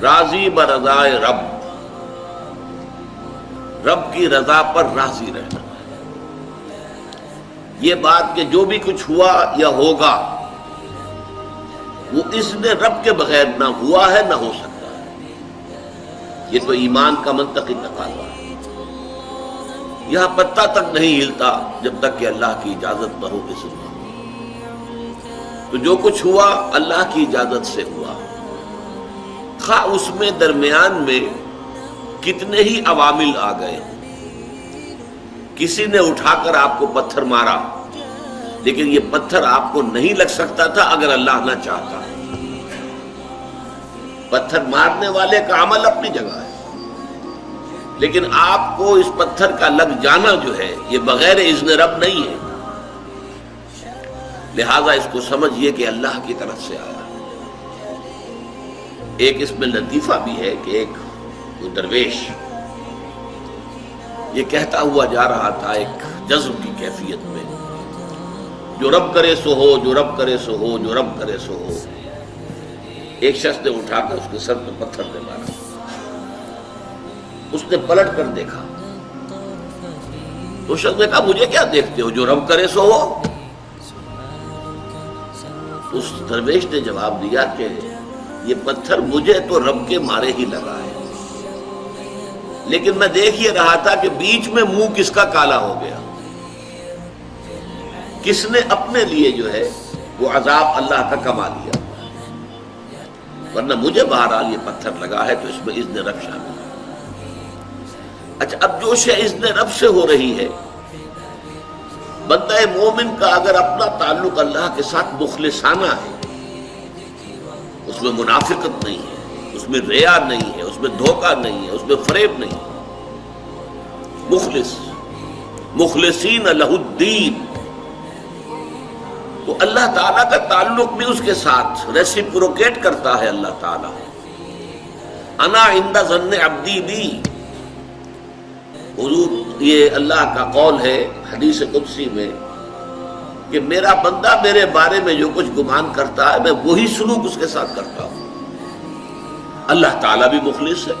راضی برضائے رب، رب کی رضا پر راضی رہنا. یہ بات کہ جو بھی کچھ ہوا یا ہوگا وہ اذن رب کے بغیر نہ ہوا ہے نہ ہو سکتا ہے. یہ تو ایمان کا منطقی تقاضا ہے. یہاں پتہ تک نہیں ہلتا جب تک کہ اللہ کی اجازت نہ ہو، اذن نہ ہو. تو جو کچھ ہوا اللہ کی اجازت سے ہوا، خواہ اس میں درمیان میں کتنے ہی عوامل آ گئے. کسی نے اٹھا کر آپ کو پتھر مارا، لیکن یہ پتھر آپ کو نہیں لگ سکتا تھا اگر اللہ نہ چاہتا. پتھر مارنے والے کا عمل اپنی جگہ ہے، لیکن آپ کو اس پتھر کا لگ جانا جو ہے یہ بغیر اذن رب نہیں ہے. لہذا اس کو سمجھیے کہ اللہ کی طرف سے آیا. ایک اس میں لطیفہ بھی ہے کہ ایک درویش یہ کہتا ہوا جا رہا تھا ایک جذب کی کیفیت میں، جو رب کرے سو ہو، جو رب کرے سو ہو، جو رب کرے سو ہو. ایک شخص نے اٹھا کر اس کے سر پہ پتھر نے مارا. اس نے پلٹ کر دیکھا تو شخص نے کہا مجھے کیا دیکھتے ہو، جو رب کرے سو ہو. اس درویش نے جواب دیا کہ یہ پتھر مجھے تو رب کے مارے ہی لگا ہے، لیکن میں دیکھ یہ رہا تھا کہ بیچ میں منہ کس کا کالا ہو گیا، کس نے اپنے لیے جو ہے وہ عذاب اللہ کا کما لیا. ورنہ مجھے بہرحال یہ پتھر لگا ہے تو اس میں اذن رب شامل ہے. اچھا، اب جو شے اذن رب سے ہو رہی ہے، بندہ مومن کا اگر اپنا تعلق اللہ کے ساتھ مخلصانہ ہے، اس میں منافقت نہیں ہے، اس میں ریا نہیں ہے، اس میں دھوکہ نہیں ہے، اس میں فریب نہیں ہے. مخلص، مخلصین لہ الدین، تو اللہ تعالیٰ کا تعلق بھی اس کے ساتھ ریسیپروکیٹ کرتا ہے. اللہ تعالیٰ انا عند ظن عبدی بی، حضور یہ اللہ کا قول ہے حدیث قدسی میں کہ میرا بندہ میرے بارے میں جو کچھ گمان کرتا ہے میں وہی سلوک اس کے ساتھ کرتا ہوں. اللہ تعالیٰ بھی مخلص ہے.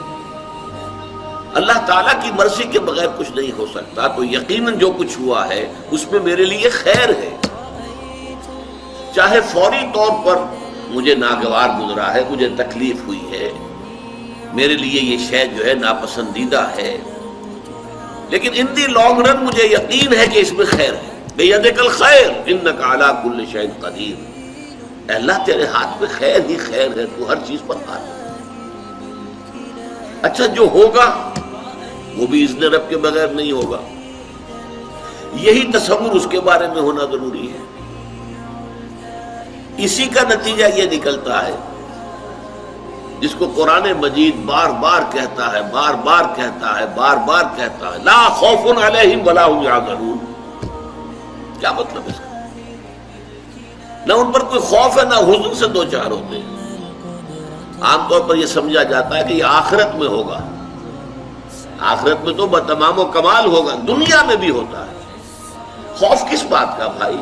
اللہ تعالیٰ کی مرضی کے بغیر کچھ نہیں ہو سکتا. تو یقیناً جو کچھ ہوا ہے اس میں میرے لیے خیر ہے، چاہے فوری طور پر مجھے ناگوار گزرا ہے، مجھے تکلیف ہوئی ہے، میرے لیے یہ شے جو ہے ناپسندیدہ ہے، لیکن ان دی لانگ رن مجھے یقین ہے کہ اس میں خیر ہے. بیدک الخیر انک علی کل شیء قدیر. اے اللہ تیرے ہاتھ میں خیر ہی خیر ہے، تو ہر چیز پر قادر ہے. اچھا، جو ہوگا وہ بھی اذن رب کے بغیر نہیں ہوگا. یہی تصور اس کے بارے میں ہونا ضروری ہے. اسی کا نتیجہ یہ نکلتا ہے جس کو قرآن مجید بار بار کہتا ہے، بار بار کہتا ہے، بار بار کہتا ہے، لا خوف علیہم ولا هم یحزنون. کیا مطلب اس کا؟ نہ ان پر کوئی خوف ہے نہ حزن سے دو چار ہوتے ہیں. عام طور پر یہ سمجھا جاتا ہے کہ یہ آخرت میں ہوگا. آخرت میں تو بتمام و کمال ہوگا، دنیا میں بھی ہوتا ہے. خوف کس بات کا بھائی؟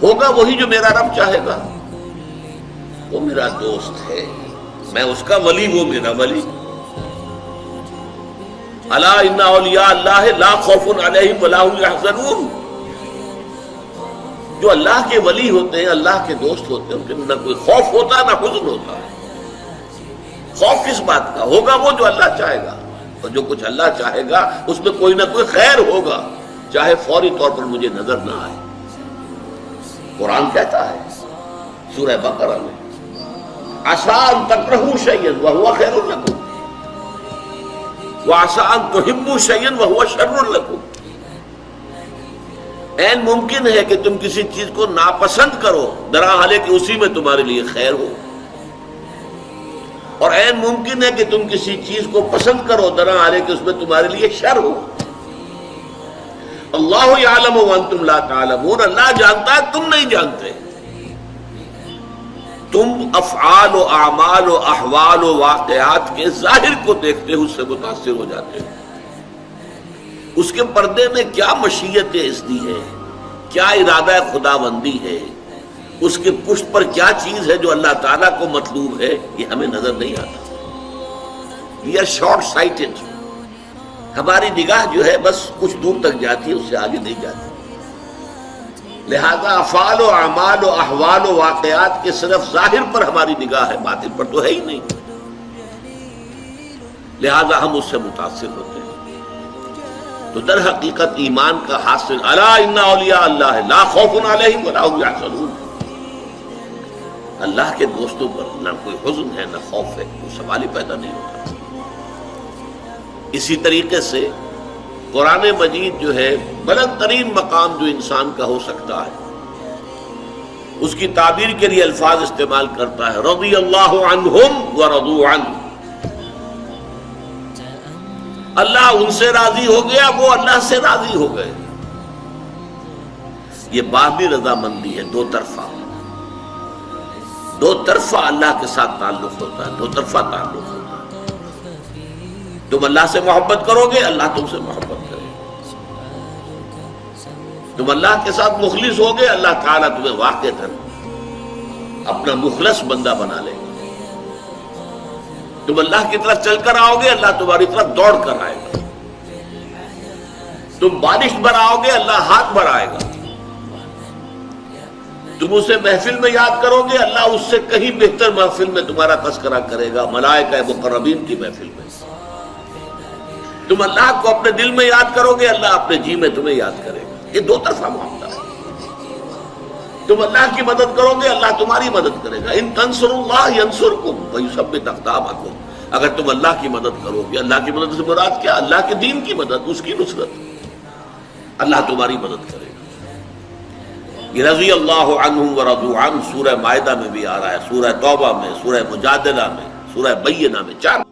ہوگا وہی جو میرا رب چاہے گا. وہ میرا دوست ہے، میں اس کا ولی، وہ میرا ولی. الا ان اولیاء اللہ لا خوف علیہم ولا هم یحزنون. جو اللہ کے ولی ہوتے ہیں، اللہ کے دوست ہوتے ہیں، ان کے نہ کوئی خوف ہوتا ہے نہ حزن ہوتا ہے. خوف کس بات کا؟ ہوگا وہ جو اللہ چاہے گا، اور جو کچھ اللہ چاہے گا اس میں کوئی نہ کوئی خیر ہوگا، چاہے فوری طور پر مجھے نظر نہ آئے. قرآن کہتا ہے سورہ بقرہ میں عسیٰ ان تکرہوا شیئا وہو خیر لکم وعسیٰ ان تحبوا شیئا وہو شر لکم. عین ممکن ہے کہ تم کسی چیز کو ناپسند کرو درحالے کہ اسی میں تمہارے لیے خیر ہو، اور عین ممکن ہے کہ تم کسی چیز کو پسند کرو درحالے کہ اس میں تمہارے لیے شر ہو. اللہ یعلم وانتم لا تعلمون. اللہ جانتا ہے، تم نہیں جانتے. تم افعال و اعمال و احوال و واقعات کے ظاہر کو دیکھتے ہو، اس سے متاثر ہو جاتے ہو. اس کے پردے میں کیا مشیت اذنی ہے، کیا ارادہ خداوندی ہے، اس کے پشت پر کیا چیز ہے جو اللہ تعالیٰ کو مطلوب ہے، یہ ہمیں نظر نہیں آتا. We are short sighted. ہماری نگاہ جو ہے بس کچھ دور تک جاتی ہے، اس سے آگے نہیں جاتی. لہذا افعال و اعمال و احوال و واقعات کے صرف ظاہر پر ہماری نگاہ ہے، باطن پر تو ہے ہی نہیں. لہذا ہم اس سے متاثر ہوتے ہیں. تو در حقیقت ایمان کا حاصل الا ان اولیاء اللہ لا خوف علیہم ولا هم یحزنون. اللہ کے دوستوں پر نہ کوئی حزن ہے نہ خوف ہے، کوئی سوال ہی پیدا نہیں ہوتا. اسی طریقے سے قرآن مجید جو ہے بلند ترین مقام جو انسان کا ہو سکتا ہے، اس کی تعبیر کے لیے الفاظ استعمال کرتا ہے رضی اللہ عنہم ورضوا عنہ. اللہ ان سے راضی ہو گیا، وہ اللہ سے راضی ہو گئے. یہ باہمی رضامندی ہے، دو طرفہ. دو طرفہ اللہ کے ساتھ تعلق ہوتا ہے، دو طرفہ تعلق ہوتا ہے. تم اللہ سے محبت کرو گے، اللہ تم سے محبت کرے گا. تم اللہ کے ساتھ مخلص ہوگے، اللہ تعالیٰ تمہیں واقعتاً اپنا مخلص بندہ بنا لے گا. تم اللہ کی طرف چل کر آؤ گے، اللہ تمہاری طرف دوڑ کر آئے گا. تم بارش برآؤ گے، اللہ ہاتھ بڑھائے گا. تم اسے محفل میں یاد کرو گے، اللہ اس سے کہیں بہتر محفل میں تمہارا تذکرہ کرے گا، ملائکہ مقربین کی محفل میں. تم اللہ کو اپنے دل میں یاد کرو گے، اللہ اپنے جی میں تمہیں یاد کرے گا. یہ دو طرفہ معاملہ ہے. تم اللہ کی مدد کرو گے، اللہ تمہاری مدد کرے گا. ان تنصروا اللہ ینصرکم ویثبت اقدامکم. اگر تم اللہ کی مدد کرو گے، اللہ کی مدد سے مراد کیا؟ اللہ کے دین کی مدد، اس کی نصرت. اللہ تمہاری مدد کرے گا. یہ رضی اللہ عنہم ورضوا عنہ سورہ مائدہ میں بھی آ رہا ہے، سورہ توبہ میں، سورہ مجادلہ میں، سورہ بینہ میں، 4